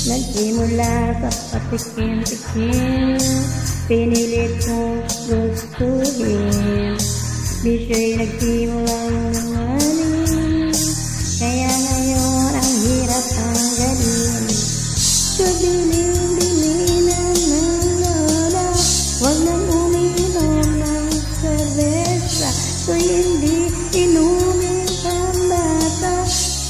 Nagsimula sa patikim-tikim, pinilit kong gustuhin. Di siya'y nagsimulang lumalim, kaya ngayon ang hirap tanggalin. Kabilin-bilinan ng lola, huwag nang uminom ng serbesa. Ko'y hindi inumin ang bata,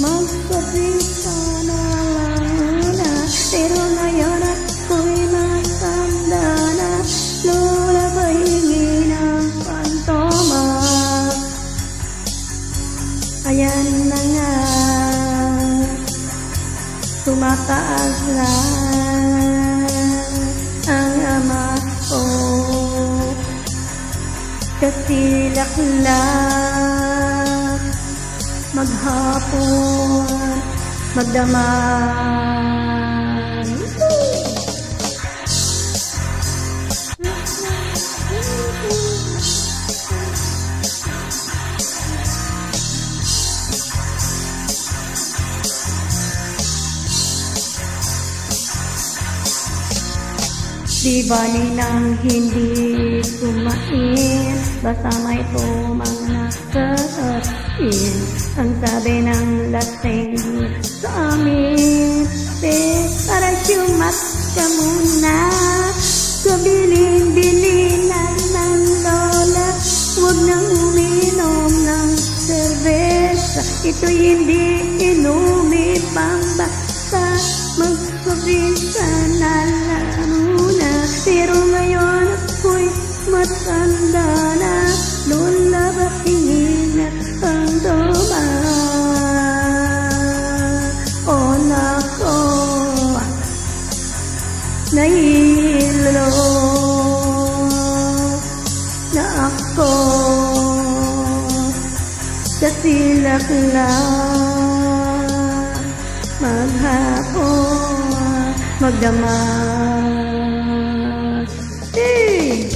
magpapisa na lang muna. Pero ngayon ako'y matanda na, lola pahingi ng pantoma. Ayan na nga, tumataas na ang ama ko, kasilaklak maghapon magdamag. Di bali nang hindi kumain, basta may tumang nakain. Ang sabi ng lasing sa amin, para syumat ka muna. Kabilin-bilinan ng lola, huwag nang uminom ng serbesa. Ito'y hindi inumin pang basta, magpapisa na lang muna. Pero ngayon ako'y matanda na, lola bakingin at pangdoma. O nako, nahihilo na ako, kasilaklak maghapon magdamag. Hey!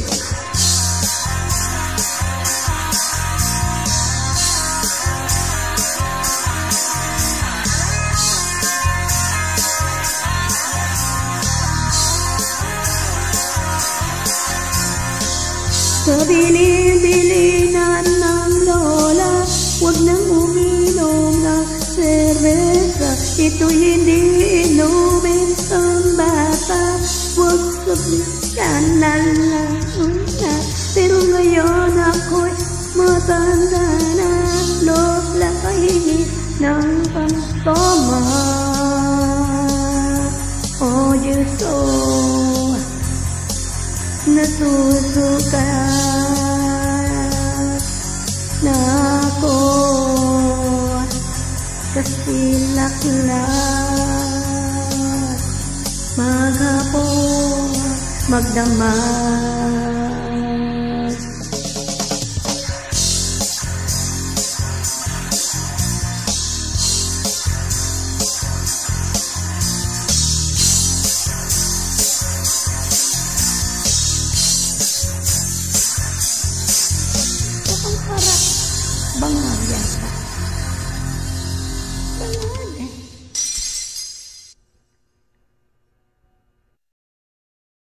Kabilin-bilinan ng lola, huwag nang uminom ng serbesa. Ito'y hindi inumin ang bata, huwag sabihan na lang muna. Pero ngayon ako'y matanda na, lola pahingi ng pantoma. O Diyos, oh, nasusukat na ako, kasilaklak maghapon magdamag. Bangag yata.